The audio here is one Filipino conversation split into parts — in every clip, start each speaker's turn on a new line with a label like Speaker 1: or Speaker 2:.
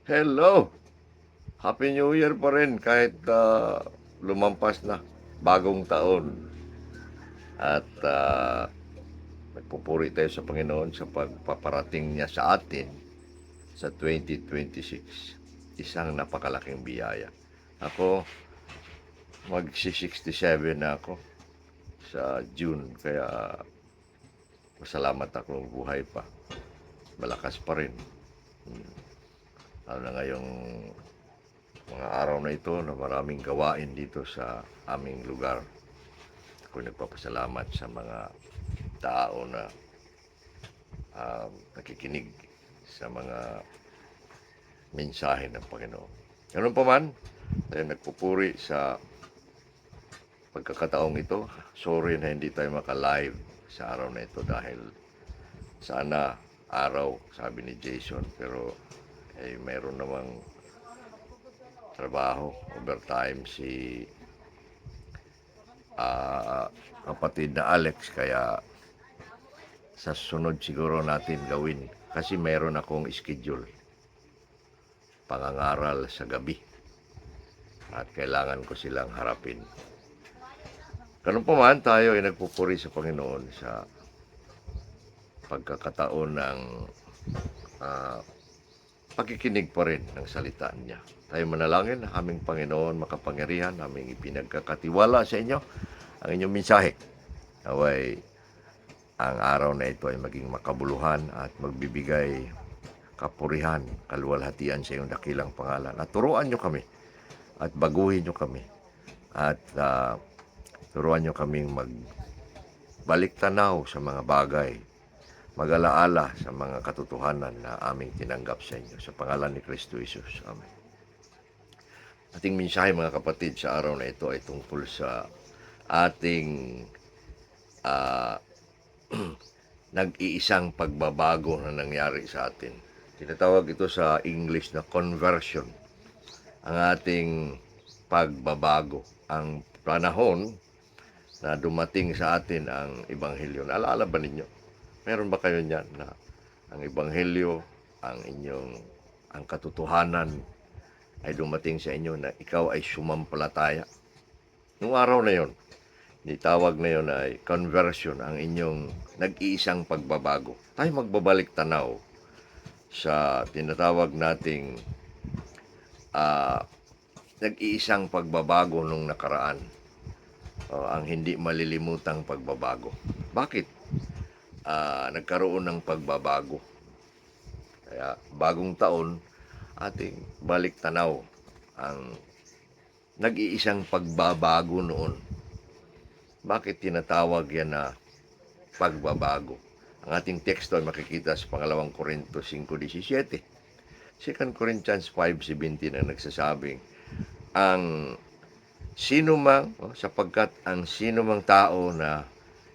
Speaker 1: Hello! Happy New Year pa rin kahit lumampas na. Bagong taon. At nagpupuri tayo sa Panginoon sa pagpaparating niya sa atin sa 2026. Isang napakalaking biyaya. Ako, magsi-67 na ako sa June. Kaya masalamat ako buhay pa. Malakas pa rin. Lalo na ngayong mga araw na ito na maraming gawain dito sa aming lugar. Ako nagpapasalamat sa mga tao na nakikinig sa mga mensahe ng Panginoon. Ganun pa man, tayo nagpupuri sa pagkakataong ito. Sorry na hindi tayo maka-live sa araw na ito dahil sana araw, sabi ni Jason, pero mayroon namang trabaho, overtime si kapatid na Alex, kaya sa sunod siguro natin gawin kasi meron akong schedule pangangaral sa gabi at kailangan ko silang harapin. Ganun pa man, tayo ay nagpupuri sa Panginoon sa pagkakataon ng pakikinig pa rin ng salita niya. Tayo manalangin, aming Panginoon makapangyarihan, aming ipinagkakatiwala sa inyo ang inyong mensahe. Naway ang araw na ito ay maging makabuluhan at magbibigay kapurihan, kaluwalhatian sa iyong dakilang pangalan. At turuan nyo kami at baguhin nyo kami at turuan nyo kaming magbalik tanaw sa mga bagay, mag-alaala sa mga katotohanan na aming tinanggap sa inyo. Sa pangalan ni Kristo Jesus. Amen. Ating mensahe mga kapatid sa araw na ito ay tungkol sa ating nag-iisang pagbabago na nangyari sa atin. Tinatawag ito sa English na conversion. Ang ating pagbabago. Ang panahon na dumating sa atin ang Ebanghelyo. Naalala ba ninyo? Meron ba kayo niyan na ang Ebanghelyo, ang katotohanan ay dumating sa inyo na ikaw ay sumampalataya? Noong araw na yon, itawag na yon ay conversion, ang inyong nag-iisang pagbabago. Tayo magbabalik tanaw sa tinatawag nating nag-iisang pagbabago nung nakaraan. Ang hindi malilimutang pagbabago. Bakit? Nagkaroon ng pagbabago. Kaya bagong taon, ating balik tanaw ang nag-iisang pagbabago noon. Bakit tinatawag yan na pagbabago? Ang ating teksto ay makikita sa 2 Korinto 5:17. 2 Corinthians 5:17 ang nagsasabing, sapagkat ang sinumang tao na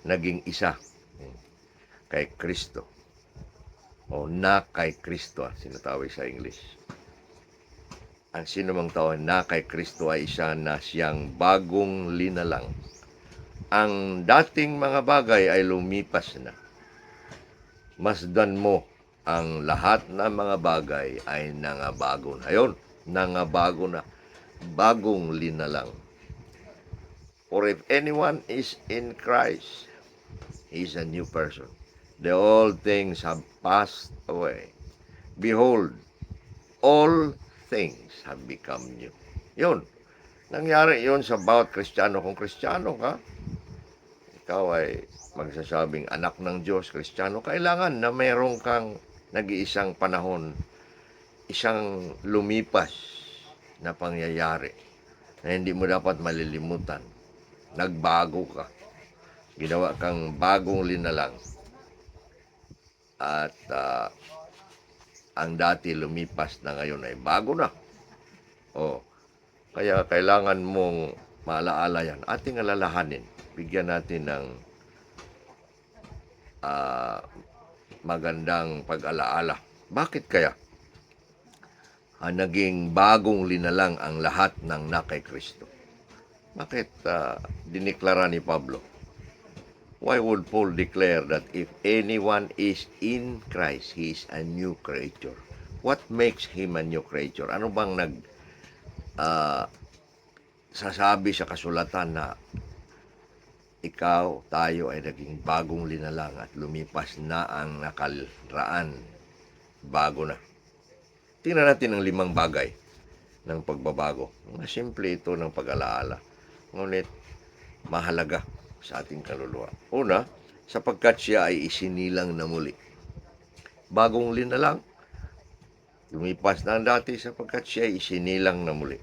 Speaker 1: naging isa kay Kristo, o na kay Kristo, sinatawag sa English. Ang sinumang tao na kay Kristo ay isa na siyang bagong linalang. Ang dating mga bagay ay lumipas na. Masdan mo ang lahat ng mga bagay ay nangabago na. Ayun, nangabago na. Bagong linalang. For if anyone is in Christ, he is a new person. The old things have passed away. Behold, all things have become new. Yun. Nangyari yun sa bawat Kristiyano. Kung Kristiyano ka, ikaw ay magsasabing anak ng Diyos, Kristiyano, kailangan na mayroon kang nag-iisang panahon, isang lumipas na pangyayari na hindi mo dapat malilimutan. Nagbago ka. Ginawa kang bagong linalang. At ang dati lumipas na ngayon ay bago na. Kaya kailangan mong maalaala yan. Ating alalahanin. Bigyan natin ng magandang pag-alaala. Bakit kaya naging bagong linalang ang lahat ng na kay Kristo? Bakit diniklara ni Pablo? Why would Paul declare that if anyone is in Christ, he is a new creature? what makes him a new creature? Ano bang ah, sasabi sa kasulatan na ikaw, tayo ay naging bagong linalang at lumipas na ang nakaraan, bago na. Tingnan natin ang 5 bagay ng pagbabago. Mga simple ito ng pag-alaala, ngunit mahalaga sa ating kaluluwa. Una, sapagkat siya ay isinilang na muli. Bagong linalang, lumipas na ang dati sapagkat siya ay isinilang na muli.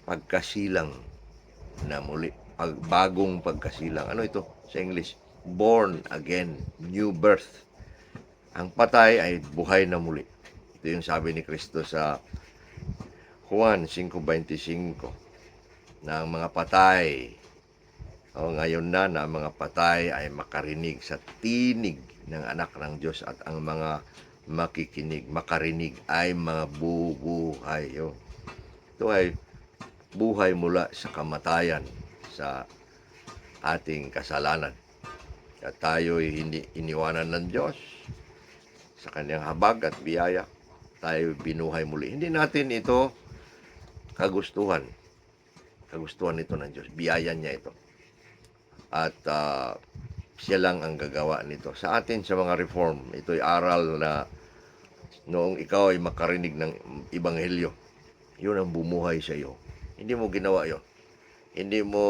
Speaker 1: Pagkasilang na muli. Bagong pagkasilang. Ano ito sa English? Born again, new birth. Ang patay ay buhay na muli. Ito yung sabi ni Kristo sa Juan 5:25 na ang mga patay, ngayon na ang mga patay ay makarinig sa tinig ng anak ng Diyos at ang mga makarinig ay mga bubuhay. Ito ay buhay mula sa kamatayan, sa ating kasalanan. At tayo'y hindi iniwanan ng Diyos sa kanyang habag at biyaya. Tayo binuhay muli. Hindi natin ito kagustuhan. Kagustuhan ito ng Diyos. Biyaya niya ito. At siya lang ang gagawa nito. Sa atin, sa mga reform, ito'y aral na noong ikaw ay makarinig ng Ebanghelyo, yun ang bumuhay sa iyo. Hindi mo ginawa yon. Hindi mo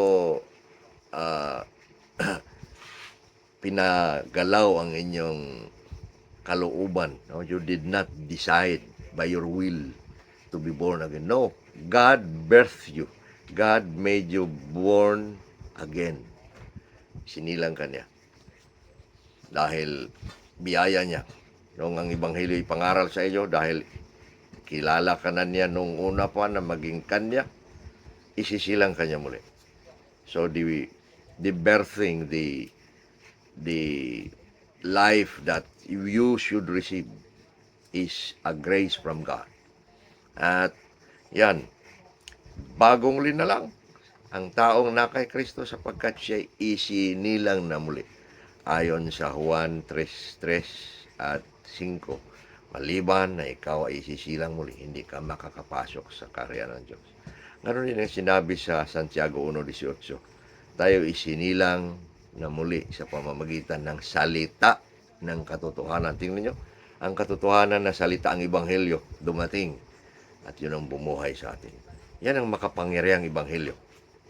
Speaker 1: pinagalaw ang inyong kalooban. No? You did not decide by your will to be born again. No, God birthed you. God made you born again. Sinilang ka niya. Dahil biyaya niya. Noong ang Ebanghelyo ipangaral sa iyo, dahil kilala ka na niya noong una pa na maging kanya, isisilang ka niya muli. So the birthing, the life that you should receive is a grace from God. At yan, bagong linalang ang taong na kay Kristo sapagkat siya isinilang na muli. Ayon sa Juan 3:3 at 5, maliban na ikaw ay isisilang muli, hindi ka makakapasok sa karya ng Diyos. Ngayon din ang sinabi sa Santiago 1:18, tayo isinilang na muli sa pamamagitan ng salita ng katotohanan. Tingnan nyo, ang katotohanan na salita, ang Ebanghelyo, dumating at yun ang bumuhay sa atin. Yan ang makapangyarihang Ebanghelyo.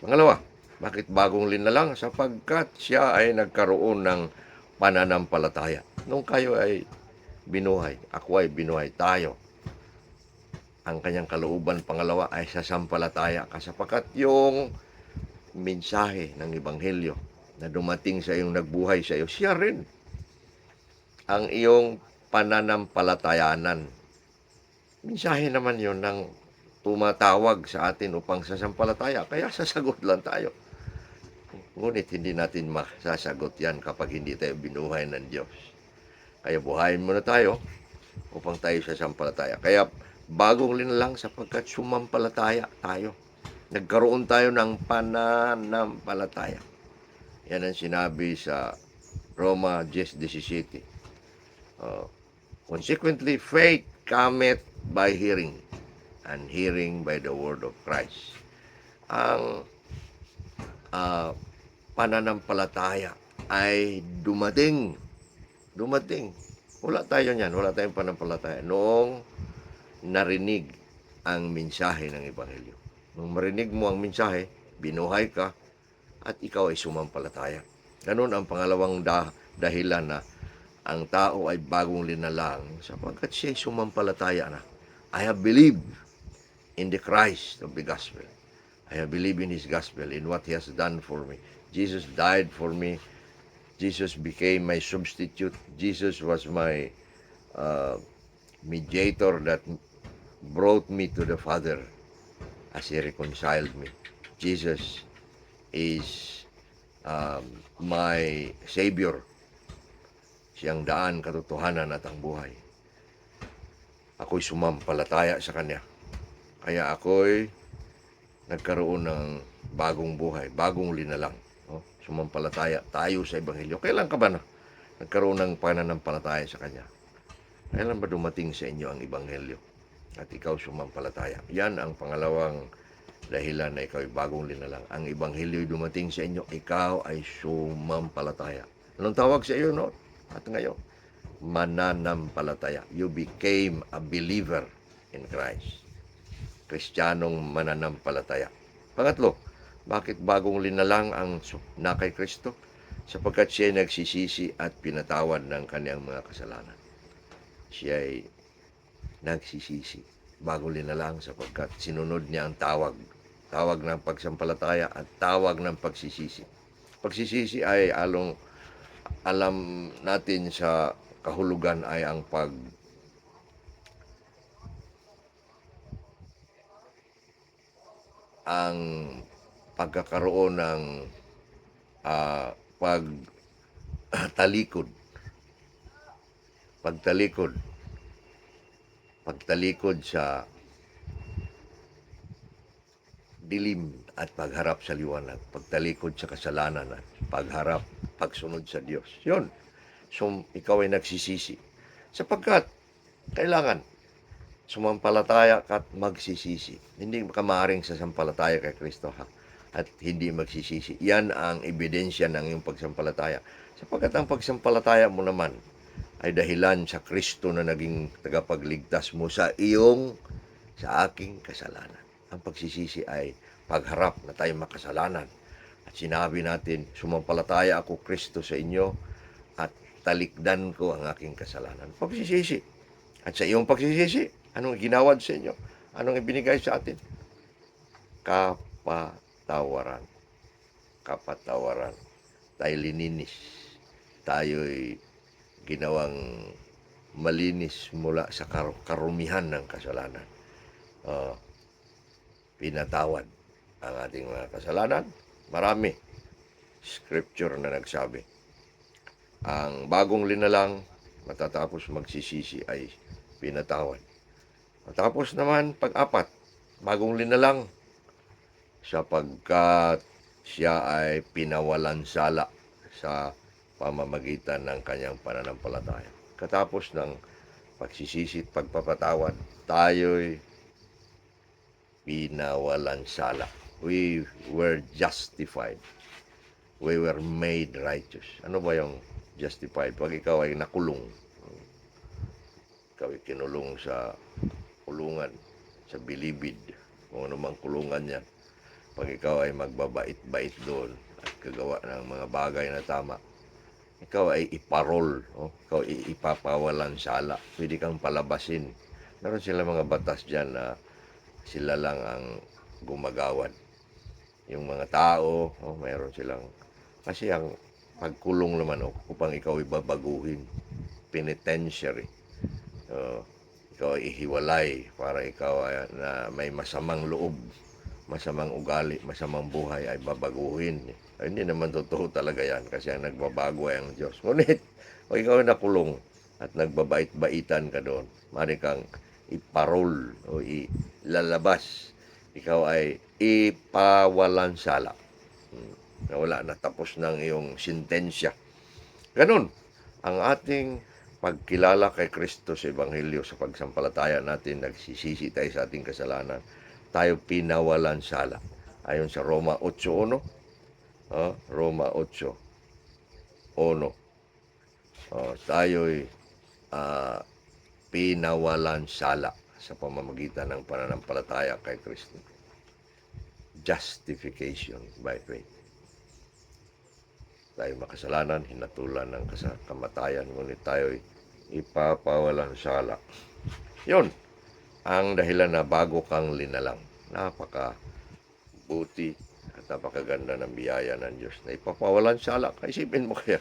Speaker 1: Pangalawa, bakit bagong linalang? Sapagkat siya ay nagkaroon ng pananampalataya. Nung kayo ay binuhay, ako ay binuhay, tayo, ang kanyang kalooban, pangalawa, ay sasampalataya ka sapagkat yung mensahe ng Ebanghelyo na dumating sa iyong nagbuhay sa iyo, siya rin ang iyong pananampalatayanan. Mensahe naman yun ng tumatawag sa atin upang sasampalataya, kaya sasagot lang tayo. Ngunit hindi natin masasagot yan kapag hindi tayo binuhay ng Diyos. Kaya buhayin muna tayo upang tayo sasampalataya. Kaya bagong linalang sapagkat sumampalataya tayo. Nagkaroon tayo ng pananampalataya. Yan ang sinabi sa Roma 10:17. Consequently, faith cometh by hearing, and hearing by the word of Christ. Ang pananampalataya ay dumating. Wala tayo niyan, wala tayong pananampalataya noong narinig ang mensahe ng Ebanghelyo. Nung marinig mo ang mensahe, binuhay ka, at ikaw ay sumampalataya. Ganun ang pangalawang dahilan na ang tao ay bagong linalang sapagkat siya ay sumampalataya na. I have believed in the Christ of the gospel. I have believed in His gospel, in what He has done for me. Jesus died for me. Jesus became my substitute. Jesus was my mediator that brought me to the Father as He reconciled me. Jesus is my Savior. Siyang daan, katotohanan at ang buhay. Ako'y sumampalataya sa Kanya. Kaya ako'y nagkaroon ng bagong buhay, bagong linalang. Sumampalataya tayo sa Ebanghelyo. Kailan ka ba na nagkaroon ng pananampalataya sa Kanya? Kailan ba dumating sa inyo ang Ebanghelyo at ikaw sumampalataya? Yan ang pangalawang dahilan na ikaw ay bagong linalang. Ang Ebanghelyo ay dumating sa inyo, ikaw ay sumampalataya. Anong tawag sa iyo, no? At ngayon, mananampalataya. You became a believer in Christ. Kristiyanong mananampalataya. Pangatlo, bakit bagong linalang ang na kay Kristo? Sapagkat siya ay nagsisisi at pinatawad ng kanyang mga kasalanan. Siya ay nagsisisi, bagong linalang sapagkat sinunod niya ang tawag ng pagsampalataya at tawag ng pagsisisi. Pagsisisi ay alam natin sa kahulugan ay ang pagkakaroon ng pagtalikod, pagtalikod sa dilim at pagharap sa liwanag, pagtalikod sa kasalanan at pagsunod sa Diyos. Yun. So, ikaw ay nagsisisi. Sapagkat kailangan sumampalataya ka at magsisisi. Hindi ka maaaring sasampalataya kay Kristo at hindi magsisisi. Yan ang ebidensya ng iyong pagsampalataya. Sapagkat ang pagsampalataya mo naman ay dahilan sa Kristo na naging tagapagligtas mo sa aking kasalanan. Ang pagsisisi ay pagharap na tayo makasalanan. At sinabi natin, sumampalataya ako Kristo sa inyo at talikdan ko ang aking kasalanan. Pagsisisi. At sa iyong pagsisisi, anong ginawad sa inyo? Anong ibinigay sa atin? Kapatawaran. Kapatawaran. Tayo lininis. Tayo'y ginawang malinis mula sa karumihan ng kasalanan. Pinatawad ang ating mga kasalanan. Marami scripture na nagsabi. Ang bagong linalang matatapos magsisisi ay pinatawad. Matapos naman pag-apat, bagong linalang sapagkat siya ay pinawalan sala sa pamamagitan ng kanyang pananampalataya. Katapos ng pagsisisi at pagpapatawad, tayo'y pinawalan sala. We were justified. We were made righteous. Ano ba yung justified? Pag ikaw ay nakulong, ikaw ay kinulong sa kulungan, sa bilibid, kung ano mang kulungan yan. Pag ikaw ay magbabait-bait doon at kagawa ng mga bagay na tama, ikaw ay iparol, ikaw ay ipapawalan sala. Pwede kang palabasin. Meron sila mga batas dyan na sila lang ang gumagawad. Yung mga tao, mayroon silang, kasi ang pagkulong naman upang ikaw ay babaguhin, penitentiary. Ikaw ay ihiwalay para ikaw ay, na may masamang loob, masamang ugali, masamang buhay ay babaguhin. Ay, hindi naman totoo talaga yan kasi ang nagbabago ay ang Diyos. Ngunit, pag ikaw ay nakulong at nagbabait-baitan ka doon, maaari kang iparol o ilalabas. Ikaw ay ipawalan sala. Wala, natapos ng iyong sintensya. Ganun, ang ating pagkilala kay Kristo sa Ebanghelyo, sa pagsampalataya natin, nagsisisi tayo sa ating kasalanan, tayo pinawalan sala. Ayon sa Roma 8:1, Roma 8:1, tayo'y pinawalan sala sa pamamagitan ng pananampalataya kay Kristo. Justification by faith. Tayo makasalanan, hinatulan ng kamatayan, ngunit tayo'y ipapawalan sala. Yun ang dahilan na bago kang linalang. Napakabuti at napakaganda ng biyaya ng Diyos na ipapawalan sala. Kaisipin mo kaya,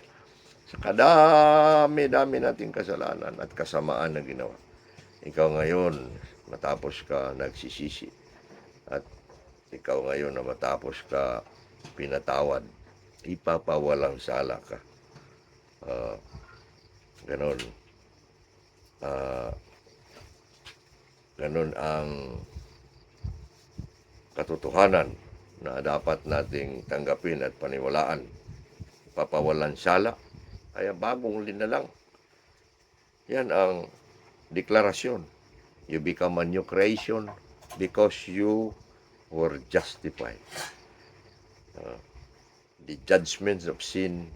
Speaker 1: sa kadami-dami nating kasalanan at kasamaan na ginawa, ikaw ngayon, matapos ka nagsisisi, at ikaw ngayon na matapos ka pinatawad, ipapawalang sala ka. Ganon. Ganon ang katotohanan na dapat nating tanggapin at paniwalaan. Ipapawalan sala ay bagong linalang. Yan ang deklarasyon. You become a new creation because you were justified. The judgment of sin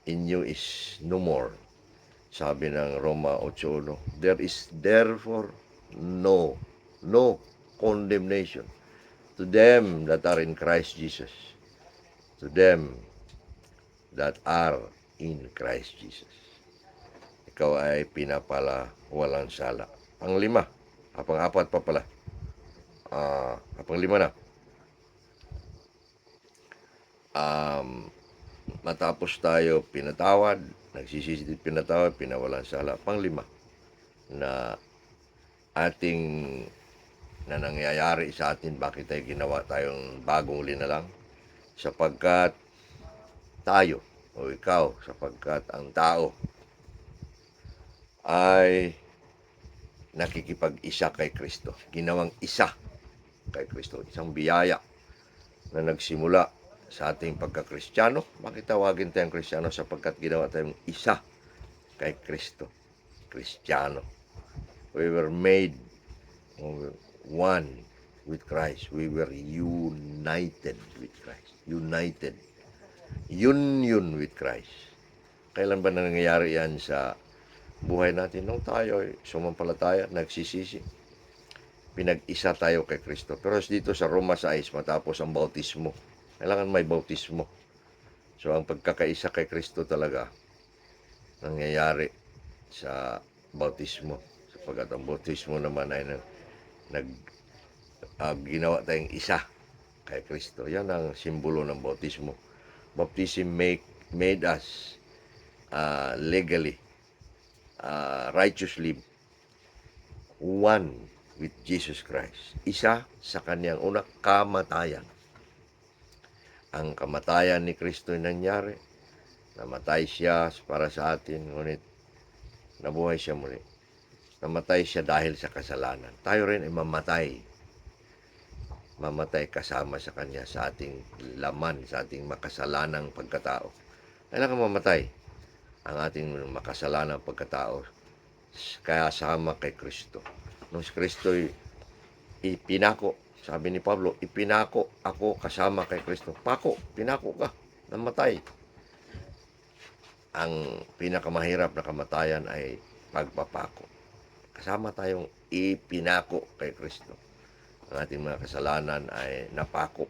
Speaker 1: in you is no more. Sabi ng Roma 8:1, there is therefore no condemnation to them that are in Christ Jesus. To them that are in Christ Jesus. Ikaw ay pinapala walang sala. Panglima, pang-apat pa pala. Panglima na. Matapos tayo pinatawad, nagsisisi pinatawad, pinawalan sala. Panglima, na nangyayari sa atin, bakit tayo ginawa tayong bagong linalang? Sapagkat tayo, o ikaw, sapagkat ang tao ay nakikipag-isa kay Kristo. Ginawang isa kay Kristo. Isang biyaya na nagsimula sa ating pagka-Kristiyano. Bakit tawagin tayong Kristiyano? Sapagkat ginawa tayong isa kay Kristo. Kristiyano. We were made one with Christ. We were united with Christ. United. Union with Christ. Kailan ba nangyayari yan sa buhay natin? Nung tayo ay sumampalataya, nagsisisi, pinag-isa tayo kay Kristo. Pero dito sa Roma 6, matapos ang bautismo, kailangan may bautismo. So ang pagkakaisa kay Kristo talaga nangyayari sa bautismo. Sapagkat ang bautismo naman ay ginawa tayong isa kay Kristo. Yan ang simbolo ng bautismo. Baptism made us legally, righteously one with Jesus Christ. Isa sa kanyang unang kamatayan. Ang kamatayan ni Kristo ay nangyari. Namatay siya para sa atin, ngunit nabuhay siya muli. Namatay siya dahil sa kasalanan. Tayo rin ay mamatay. Mamatay kasama sa kanya sa ating laman, sa ating makasalanang pagkatao. Kailangan mamatay ang ating makasalanang pagkatao kaya sama kay Kristo. Nung si Kristo ipinako, sabi ni Pablo, ipinako ako kasama kay Kristo. Pinako ka, namatay. Ang pinakamahirap na kamatayan ay pagpapako. Kasama tayong ipinako kay Kristo. Ang ating mga kasalanan ay napako.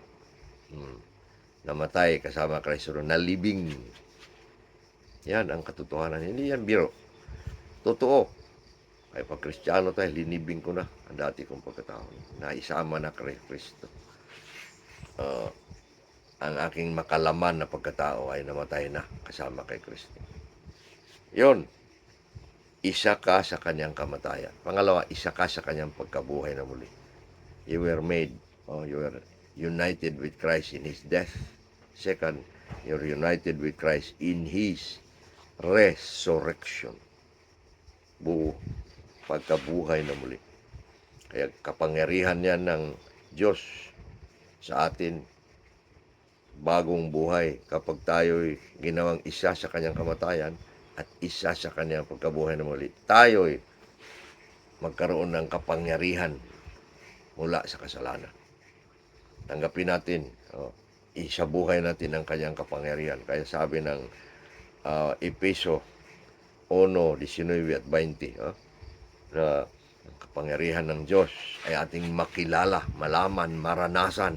Speaker 1: Namatay kasama Kristo, nalibing. Yan ang katotohanan. Hindi yan biro. Totoo. Ay pag Kristiyano tayo, linibing ko na ang dati kong pagkatao. Naisama na kay Kristo. Ang aking makalaman na pagkatao ay namatay na kasama kay Kristo. Yun. Isa ka sa kanyang kamatayan. Pangalawa, isa ka sa kanyang pagkabuhay na muli. You were made, you were united with Christ in His death. Second, you're united with Christ in His resurrection. Pagkabuhay na muli. Kaya kapangyarihan yan ng Diyos sa atin, bagong buhay kapag tayo'y ginawang isa sa kanyang kamatayan at isa sa kanyang pagkabuhay na muli. Tayo'y magkaroon ng kapangyarihan mula sa kasalanan. Tanggapin natin, isabuhay natin ang kanyang kapangyarihan. Kaya sabi ng Efeso 1:19 at 20, na ang kapangyarihan ng Diyos ay ating makilala, malaman, maranasan.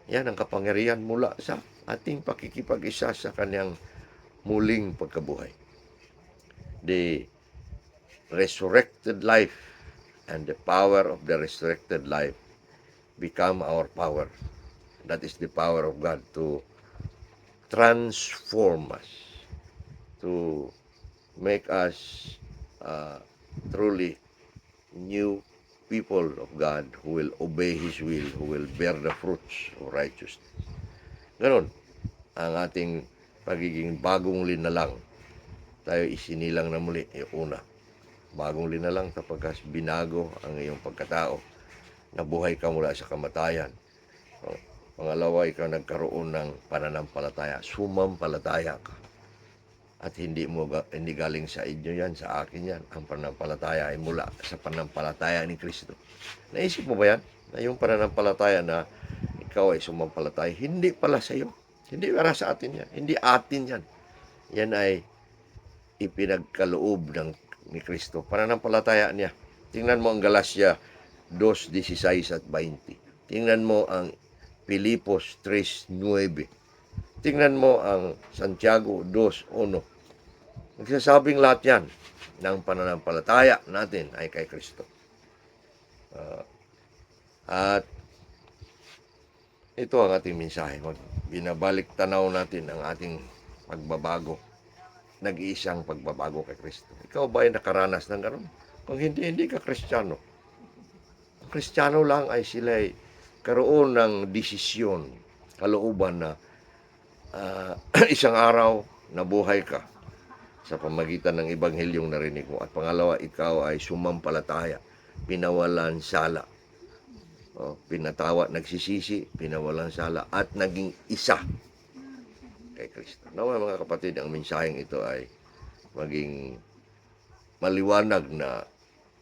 Speaker 1: Yan ang kapangyarihan mula sa ating pakikipag-isa sa kanyang muling pagkabuhay. The resurrected life and the power of the resurrected life become our power. That is the power of God to transform us, to make us truly new people of God who will obey His will, who will bear the fruits of righteousness. Ganon ang ating pagiging bagong linalang. Tayo isinilang na muli, yung una. Bagong linalang kapag binago ang iyong pagkatao. Nabuhay ka mula sa kamatayan. Pangalawa, ikaw nagkaroon ng pananampalataya. Sumampalataya ka. At hindi galing sa inyo yan, sa akin yan. Ang pananampalataya ay mula sa pananampalataya ni Kristo. Naisip mo ba yan? Na yung pananampalataya na ikaw ay sumampalataya, hindi pala sa iyo. Hindi para sa atin yan. Hindi atin yan. Yan ay ipinagkaloob ni Kristo. Pananampalataya niya. Tingnan mo ang Galacia 2:16 at 20. Tingnan mo ang Filipos 3:9. Tingnan mo ang Santiago 2:1. Nagsasabing lahat yan ng pananampalataya natin ay kay Kristo. At ito ang ating mensahe. Binabalik tanaw natin ang ating pagbabago. Nag-iisang pagbabago kay Kristo. Ikaw ba ay nakaranas ng gano'n? Kung hindi ka Kristiyano. Ang Kristiyano lang ay sila ay karoon ng desisyon, kalooban na isang araw nabuhay ka sa pamagitan ng ebanghelyong narinig mo. At pangalawa, ikaw ay sumampalataya, pinawalan sala. Pinatawa, nagsisisi, pinawalan sala, at naging isa kay Kristo. Nawa mga kapatid, ang mensaheng ito ay maging maliwanag na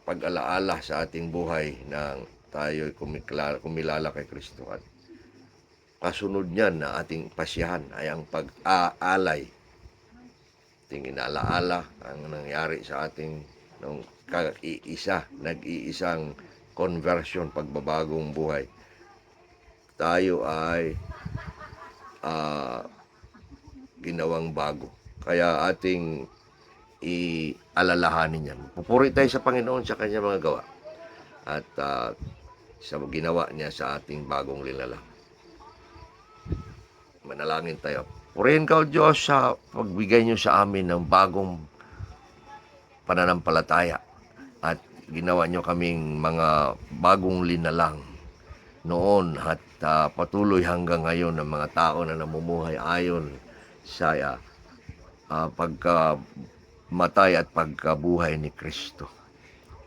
Speaker 1: pag-alaala sa ating buhay nang tayo'y kumilala kay Kristo. At kasunod niyan na ating pasyahan ay ang pag-aalay. Ating inalaala ang nangyari sa ating nung nag-iisang conversion, pagbabagong buhay. Tayo ay ginawang bago. Kaya ating ialalahanin yan. Pupuri tayo sa Panginoon sa kanyang mga gawa. At sa ginawa niya sa ating bagong linlang. Manalangin tayo. Purihin ka, O Diyos, sa pagbigay niyo sa amin ng bagong pananampalataya. At ginawa niyo kaming mga bagong linalang noon at patuloy hanggang ngayon ng mga tao na namumuhay ayon sa pagkamatay at pagkabuhay ni Kristo.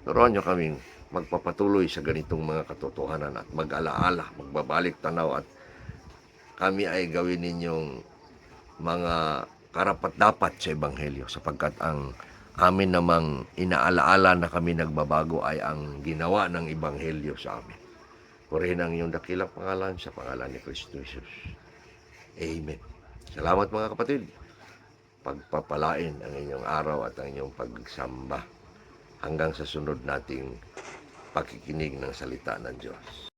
Speaker 1: Turuan niyo kaming magpapatuloy sa ganitong mga katotohanan at mag-alaala, magbabalik tanaw, at kami ay gawin ninyong mga karapat-dapat sa Ebanghelyo, sapagkat ang amin namang inaalaala na kami nagbabago ay ang ginawa ng Ebanghelyo sa amin. Purihin ang iyong dakilang pangalan sa pangalan ni Kristo Jesus. Amen. Salamat mga kapatid. Pagpapalain ang inyong araw at ang inyong pagsamba hanggang sa sunod nating pakikinig ng salita ng Diyos.